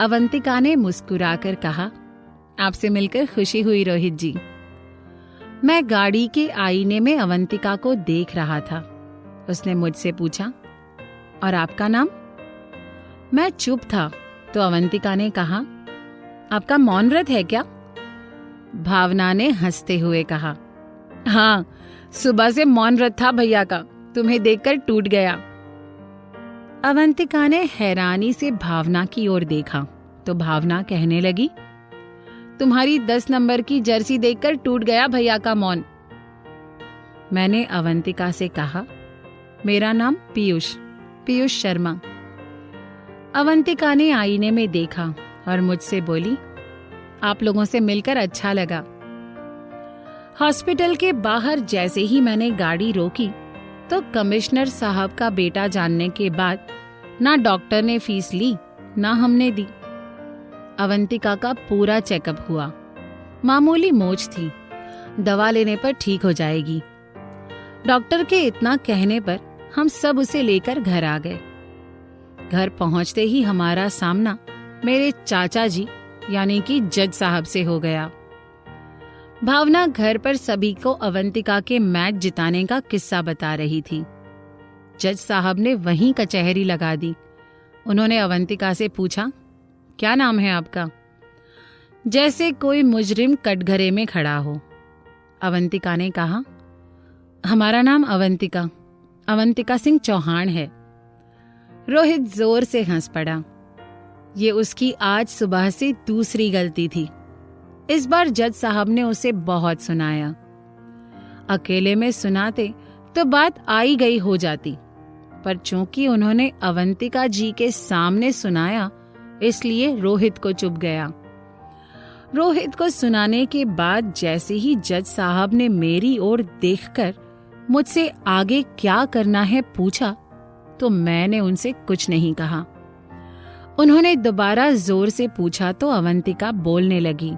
अवंतिका ने मुस्कुराकर कहा, आपसे मिलकर खुशी हुई रोहित जी। मैं गाड़ी के आईने में अवंतिका को देख रहा था। उसने मुझसे पूछा, और आपका नाम? मैं चुप था तो अवंतिका ने कहा, आपका मौन व्रत है क्या? भावना ने हंसते हुए कहा, हाँ, सुबह से मौन व्रत था भैया का, तुम्हें देखकर टूट गया। अवंतिका ने हैरानी से भावना की ओर देखा तो भावना कहने लगी, तुम्हारी 10 नंबर की जर्सी देखकर टूट गया भैया का मौन। मैंने अवंतिका से कहा, मेरा नाम पीयूष शर्मा। अवंतिका ने आईने में देखा और मुझसे बोली, आप लोगों से मिलकर अच्छा लगा। हॉस्पिटल के बाहर जैसे ही मैंने गाड़ी रोकी तो कमिश्नर साहब का बेटा जानने के बाद ना डॉक्टर ने फीस ली ना हमने दी। अवंतिका का पूरा चेकअप हुआ। मामूली मोच थी, दवा लेने पर ठीक हो जाएगी। डॉक्टर के इतना कहने पर हम सब उसे लेकर घर आ गए। घर पहुंचते ही हमारा सामना मेरे चाचा जी यानी कि जज साहब से हो गया। भावना घर पर सभी को अवंतिका के मैच जिताने का किस्सा बता रही थी। जज साहब ने वहीं कचहरी लगा दी। उन्होंने अवंतिका से पूछा, क्या नाम है आपका? जैसे कोई मुजरिम कटघरे में खड़ा हो। अवंतिका ने कहा, हमारा नाम अवंतिका सिंह चौहान है। रोहित जोर से हंस पड़ा। ये उसकी आज सुबह से दूसरी गलती थी। इस बार जज साहब ने उसे बहुत सुनाया। अकेले में सुनाते तो बात आई गई हो जाती, पर चूंकि उन्होंने अवंतिका जी के सामने सुनाया इसलिए रोहित को चुभ गया। रोहित को सुनाने के बाद जैसे ही जज साहब ने मेरी ओर देखकर मुझसे आगे क्या करना है पूछा तो मैंने उनसे कुछ नहीं कहा। उन्होंने दोबारा जोर से पूछा तो अवंतिका बोलने लगी,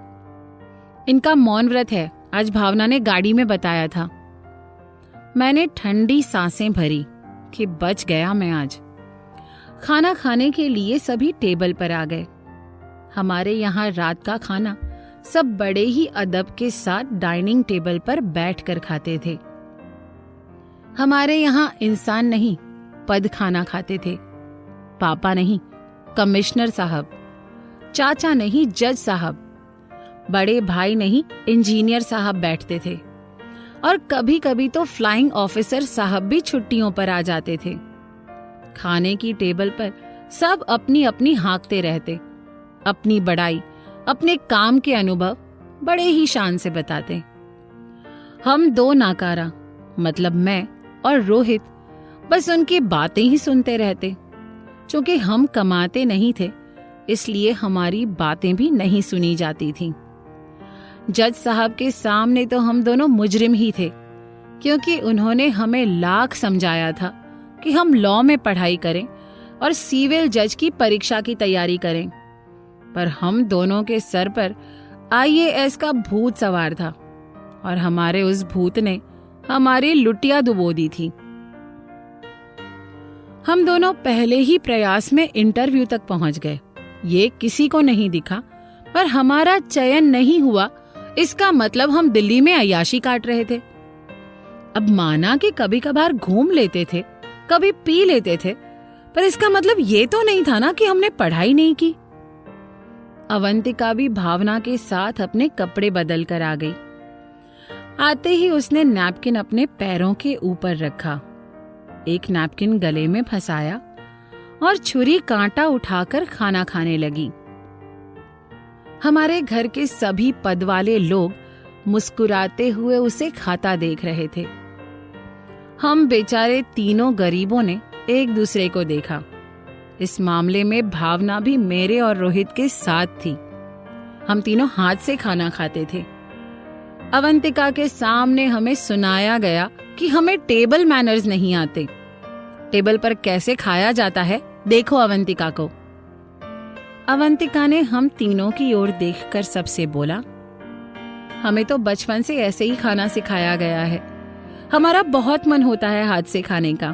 इनका मौन व्रत है, आज भावना ने गाड़ी में बताया था। मैंने ठंडी सांसें भरी कि बच गया मैं आज। खाना खाने के लिए सभी टेबल पर आ गए। हमारे यहाँ रात का खाना सब बड़े ही अदब के साथ डाइनिंग टेबल पर बैठकर खाते थे। हमारे यहाँ इंसान नहीं पद खाना खाते थे। पापा नहीं कमिश्नर साहब, चाचा नहीं जज साहब, बड़े भाई नहीं इंजीनियर साहब बैठते थे और कभी कभी तो फ्लाइंग ऑफिसर साहब भी छुट्टियों पर आ जाते थे। खाने की टेबल पर सब अपनी अपनी हाँकते रहते, अपनी बड़ाई, अपने काम के अनुभव बड़े ही शान से बताते। हम दो नाकारा मतलब मैं और रोहित बस उनकी बातें ही सुनते रहते। चूंकि हम कमाते नहीं थे इसलिए हमारी बातें भी नहीं सुनी जाती थीं। जज साहब के सामने तो हम दोनों मुजरिम ही थे, क्योंकि उन्होंने हमें लाख समझाया था कि हम लॉ में पढ़ाई करें और सिविल जज की परीक्षा की तैयारी करें, पर हम दोनों के सर पर IAS का भूत सवार था और हमारे उस भूत ने हमारी लुटिया डुबो दी थी। हम दोनों पहले ही प्रयास में इंटरव्यू तक पहुंच गए। ये किसी को नहीं दिखा, पर हमारा चयन नहीं हुआ इसका मतलब हम दिल्ली में अय्याशी काट रहे थे। अब माना कि कभी कभार घूम लेते थे, कभी पी लेते थे, पर इसका मतलब ये तो नहीं था ना कि हमने पढ़ाई नहीं की। अवंतिका भी भावना के साथ अपने कपड़े बदल कर आ गई। आते ही उसने नैपकिन अपने पैरों के ऊपर रखा, एक नैपकिन गले में फंसाया और छुरी कांटा उठाकर खाना खाने लगी। हमारे घर के सभी पद वाले लोग मुस्कुराते हुए उसे खाता देख रहे थे। हम बेचारे तीनों गरीबों ने एक दूसरे को देखा। इस मामले में भावना भी मेरे और रोहित के साथ थी। हम तीनों हाथ से खाना खाते थे। अवंतिका के सामने हमें सुनाया गया कि हमें टेबल मैनर्स नहीं आते। टेबल पर कैसे खाया जाता है देखो अवंतिका को। अवंतिका ने हम तीनों की ओर देखकर सबसे बोला, हमें तो बचपन से ऐसे ही खाना सिखाया गया है। हमारा बहुत मन होता है हाथ से खाने का।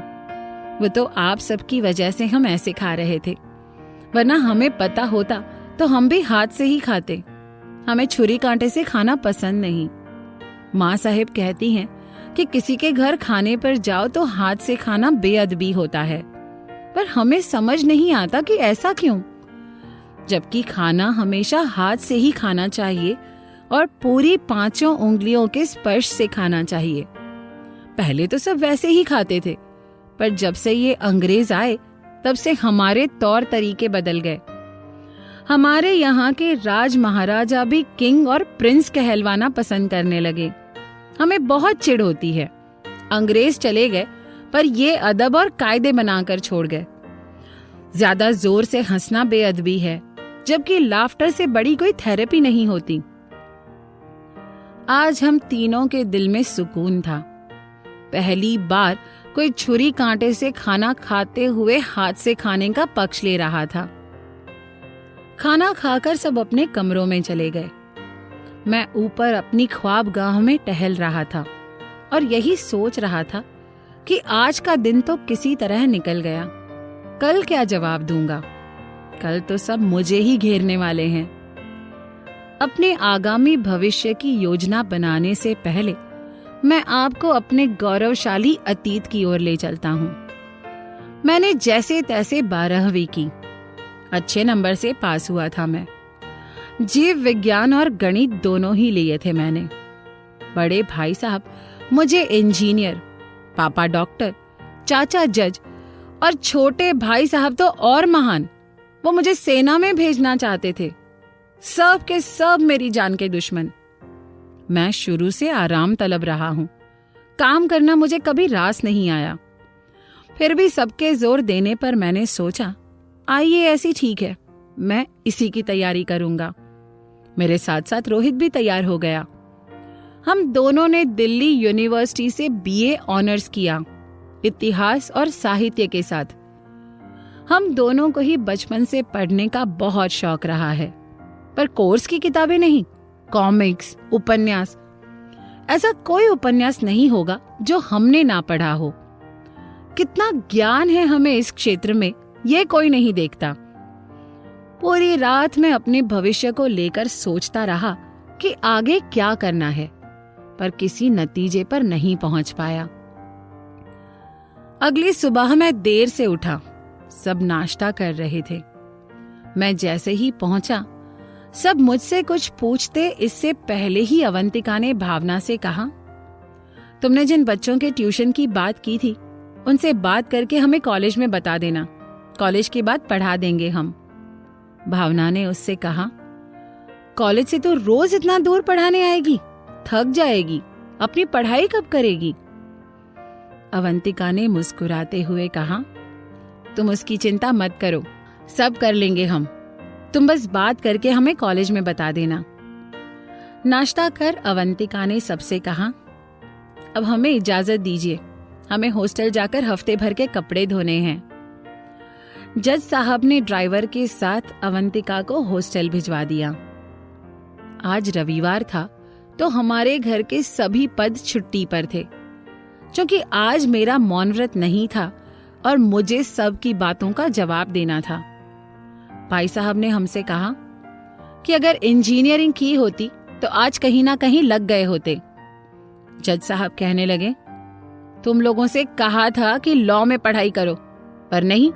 वो तो आप सबकी वजह से हम ऐसे खा रहे थे, वरना हमें पता होता तो हम भी हाथ से ही खाते। हमें छुरी कांटे से खाना पसंद नहीं। माँ साहिब कहती हैं कि किसी के घर खाने पर जाओ तो हाथ से खाना बेअदबी होता है, पर हमें समझ नहीं आता कि ऐसा क्यों, जबकि खाना हमेशा हाथ से ही खाना चाहिए और पूरी 5 उंगलियों के स्पर्श से खाना चाहिए। पहले तो सब वैसे ही खाते थे, पर जब से ये अंग्रेज आए तब से हमारे तौर तरीके बदल गए। हमारे यहाँ के राज महाराजा भी किंग और प्रिंस कहलवाना पसंद करने लगे। हमें बहुत चिढ़ होती है। अंग्रेज चले गए पर ये अदब और कायदे बनाकर छोड़ गए। ज्यादा जोर से हंसना बेअदबी है, जबकि लाफ्टर से बड़ी कोई थेरेपी नहीं होती। आज हम तीनों के दिल में सुकून था। पहली बार कोई छुरी कांटे से खाना खाते हुए हाथ से खाने का पक्ष ले रहा था। खाना खाकर सब अपने कमरों में चले गए। मैं ऊपर अपनी ख्वाबगाह में टहल रहा था और यही सोच रहा था कि आज का दिन तो किसी तरह निकल गया। कल क्या जवाब दूंगा? कल तो सब मुझे ही घेरने वाले हैं। अपने आगामी भविष्य की योजना बनाने से पहले मैं आपको अपने गौरवशाली अतीत की ओर ले चलता हूँ। मैंने जैसे तैसे 12वीं की। अच्छे नंबर से पास हुआ था मैं। जीव विज्ञान और गणित दोनों ही लिए थे मैंने। बड़े भाई साहब मुझे इंजीनियर, पापा डॉक्टर, चाचा जज और छोटे भाई साहब तो और महान, वो मुझे सेना में भेजना चाहते थे। सब के सब मेरी जान के दुश्मन। मैं शुरू से आराम तलब रहा हूं। काम करना मुझे कभी रास नहीं आया। फिर भी सबके जोर देने पर मैंने सोचा, आइए ऐसी ठीक है, मैं इसी की तैयारी करूंगा। मेरे साथ साथ रोहित भी तैयार हो गया। हम दोनों ने दिल्ली यूनिवर्सिटी से बीए ऑनर्स किया, इतिहास और साहित्य के साथ। हम दोनों को ही बचपन से पढ़ने का बहुत शौक रहा है, पर कोर्स की किताबें नहीं, कॉमिक्स, उपन्यास। ऐसा कोई उपन्यास नहीं होगा जो हमने ना पढ़ा हो। कितना ज्ञान है हमें इस क्षेत्र में, ये कोई नहीं देखता। पूरी रात मैं अपने भविष्य को लेकर सोचता रहा कि आगे क्या करना है, पर किसी नतीजे पर नहीं पहुंच पाया। अगली सुबह मैं देर से उठा। सब नाश्ता कर रहे थे। मैं जैसे ही पहुंचा, सब मुझसे कुछ पूछते इससे पहले ही अवंतिका ने भावना से कहा, तुमने जिन बच्चों के ट्यूशन की बात की थी, उनसे बात करके हमें कॉलेज में बता देना। कॉलेज के बाद पढ़ा देंगे हम। भावना ने उससे कहा, कॉलेज से तो रोज इतना दूर पढ़ाने आएगी, थक जाएगी, अपनी पढ़ाई कब करेगी? अवंतिका ने मुस्कुराते हुए कहा, तुम उसकी चिंता मत करो, सब कर लेंगे हम। तुम बस बात करके हमें कॉलेज में बता देना। नाश्ता कर अवंतिका ने सबसे कहा, अब हमें इजाजत दीजिए, हमें हॉस्टल जाकर हफ्ते भर के कपड़े धोने हैं। जज साहब ने ड्राइवर के साथ अवंतिका को हॉस्टल भिजवा दिया। आज रविवार था तो हमारे घर के सभी पद छुट्टी पर थे। क्योंकि आज मेरा मौन व्रत नहीं था और मुझे सब की बातों का जवाब देना था। भाई साहब ने हमसे कहा कि अगर इंजीनियरिंग की होती तो आज कहीं ना कहीं लग गए होते। जज साहब कहने लगे, तुम लोगों से कहा था कि लॉ में पढ़ाई करो, पर नहीं,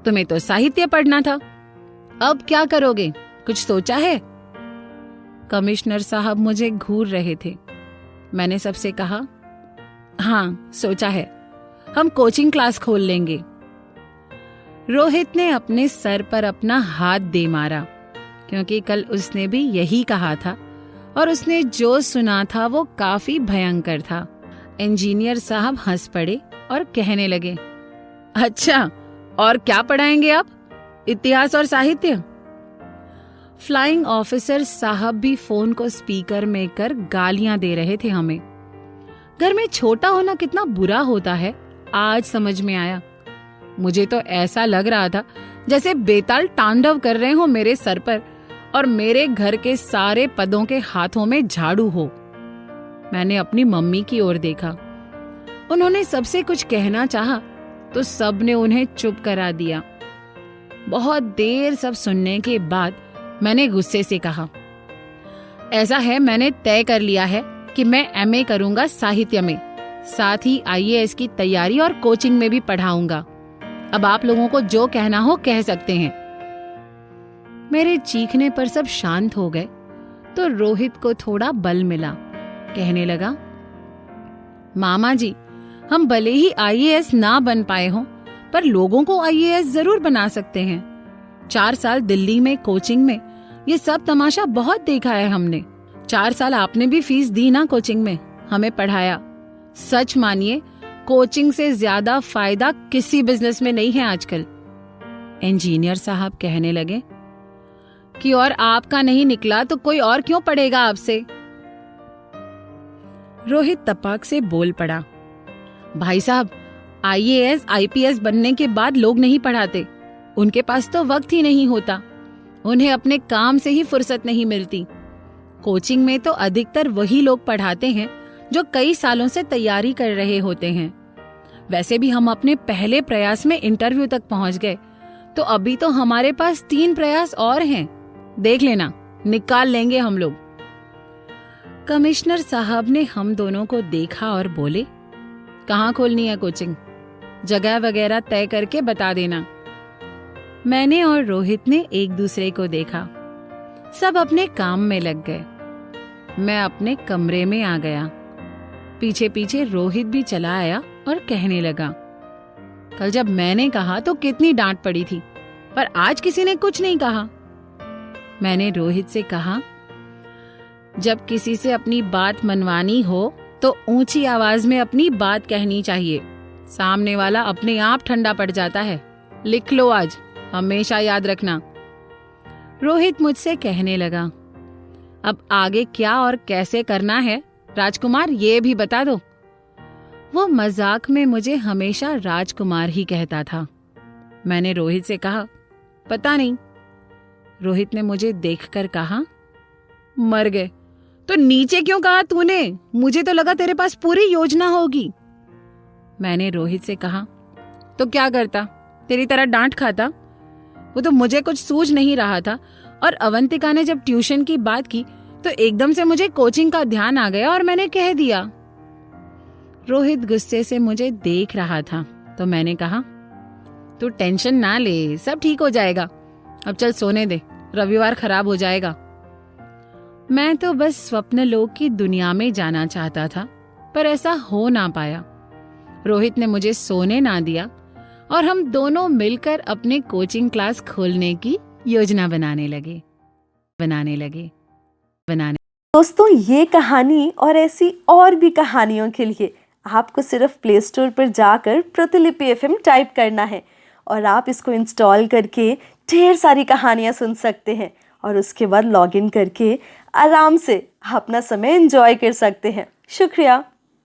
तुम्हें तो साहित्य पढ़ना था। अब क्या करोगे, कुछ सोचा है? कमिश्नर साहब मुझे घूर रहे थे। मैंने सबसे कहा, हाँ सोचा है, हम कोचिंग क्लास खोल लेंगे। रोहित ने अपने सर पर अपना हाथ दे मारा, क्योंकि कल उसने भी यही कहा था और उसने जो सुना था वो काफी भयंकर था। इंजीनियर साहब हंस पड़े और कहने लगे, अच्छा और क्या पढ़ाएंगे आप, इतिहास और साहित्य? फ्लाइंग ऑफिसर साहब भी फोन को स्पीकर में कर गालियां दे रहे थे हमें। घर में छोटा होना कितना बुरा होता है आज समझ में आया। मुझे तो ऐसा लग रहा था जैसे बेताल तांडव कर रहे हो मेरे सर पर और मेरे घर के सारे पदों के हाथों में झाड़ू हो। मैंने अपनी मम्मी की ओर देखा। उन्होंने सबसे कुछ कहना चाहा तो सबने उन्हें चुप करा दिया। बहुत देर सब सुनने के बाद मैंने गुस्से से कहा। ऐसा है, मैंने तय कर लिया है कि मैं एमए करूंगा साहित्य में, साथ ही आईएएस की तैयारी और कोचिंग में भी पढ़ाऊंगा। अब आप लोगों को जो कहना हो कह सकते हैं। मेरे चीखने पर सब शांत हो गए तो रोहित को थोड़ा बल मिला। कहने लगा, मामा जी, हम भले ही आईएएस ना बन पाए हों, पर लोगों को आईएएस जरूर बना सकते हैं। 4 साल दिल्ली में कोचिंग में ये सब तमाशा बहुत देखा है हमने। 4 साल आपने भी फीस दी ना कोचिंग में, हमें पढ़ाया। सच मानिए, कोचिंग से ज्यादा फायदा किसी बिजनेस में नहीं है आजकल। इंजीनियर साहब कहने लगे कि और आपका नहीं निकला तो कोई और क्यों पढ़ेगा आपसे। रोहित तपाक से बोल पड़ा, भाई साहब, आईएएस आईपीएस बनने के बाद लोग नहीं पढ़ाते। उनके पास तो वक्त ही नहीं होता, उन्हें अपने काम से ही फुर्सत नहीं मिलती। कोचिंग में तो अधिकतर वही लोग पढ़ाते हैं जो कई सालों से तैयारी कर रहे होते हैं। वैसे भी हम अपने पहले प्रयास में इंटरव्यू तक पहुंच गए, तो अभी तो हमारे पास 3 प्रयास और हैं। देख लेना, निकाल लेंगे हम लोग। कमिश्नर साहब ने हम दोनों को देखा और बोले, कहाँ खोलनी है कोचिंग? जगह वगैरह तय करके बता देना। मैंने और रोहित ने एक दूसरे को देखा। सब अपने काम में लग गए। मैं अपने कमरे में आ गया। पीछे पीछे रोहित भी चला आया और कहने लगा, कल जब मैंने कहा तो कितनी डांट पड़ी थी, पर आज किसी ने कुछ नहीं कहा। मैंने रोहित से कहा, जब किसी से अपनी बात मनवानी हो तो ऊंची आवाज में अपनी बात कहनी चाहिए। सामने वाला अपने आप ठंडा पड़ जाता है। लिख लो आज, हमेशा याद रखना। रोहित मुझसे कहने लगा, अब आगे क्या और कैसे करना है राजकुमार, ये भी बता दो। वो मजाक में मुझे हमेशा राजकुमार ही कहता था। मैंने रोहित से कहा, पता नहीं। रोहित ने मुझे देखकर कहा, मर गए तो नीचे क्यों कहा तूने? मुझे तो लगा तेरे पास पूरी योजना होगी। मैंने रोहित से कहा, तो क्या करता, तेरी तरह डांट खाता? वो तो मुझे कुछ सूझ नहीं रहा था, और अवंतिका ने जब ट्यूशन की बात की तो एकदम से मुझे कोचिंग का ध्यान आ गया और मैंने कह दिया। रोहित गुस्से से मुझे देख रहा था तो मैंने कहा, तू टेंशन ना ले, सब ठीक हो जाएगा। अब चल सोने दे, रविवार खराब हो जाएगा। मैं तो बस स्वप्न लोक की दुनिया में जाना चाहता था, पर ऐसा हो ना पाया। रोहित ने मुझे सोने ना दिया और हम दोनों मिलकर अपने कोचिंग क्लास खोलने की योजना बनाने लगे। दोस्तों, ये कहानी और ऐसी और भी कहानियों के लिए आपको सिर्फ प्ले स्टोर पर जाकर प्रतिलिपि FM टाइप करना है और आप इसको इंस्टॉल करके ढेर सारी कहानियाँ सुन सकते हैं और उसके बाद लॉगिन करके आराम से अपना समय एंजॉय कर सकते हैं। शुक्रिया।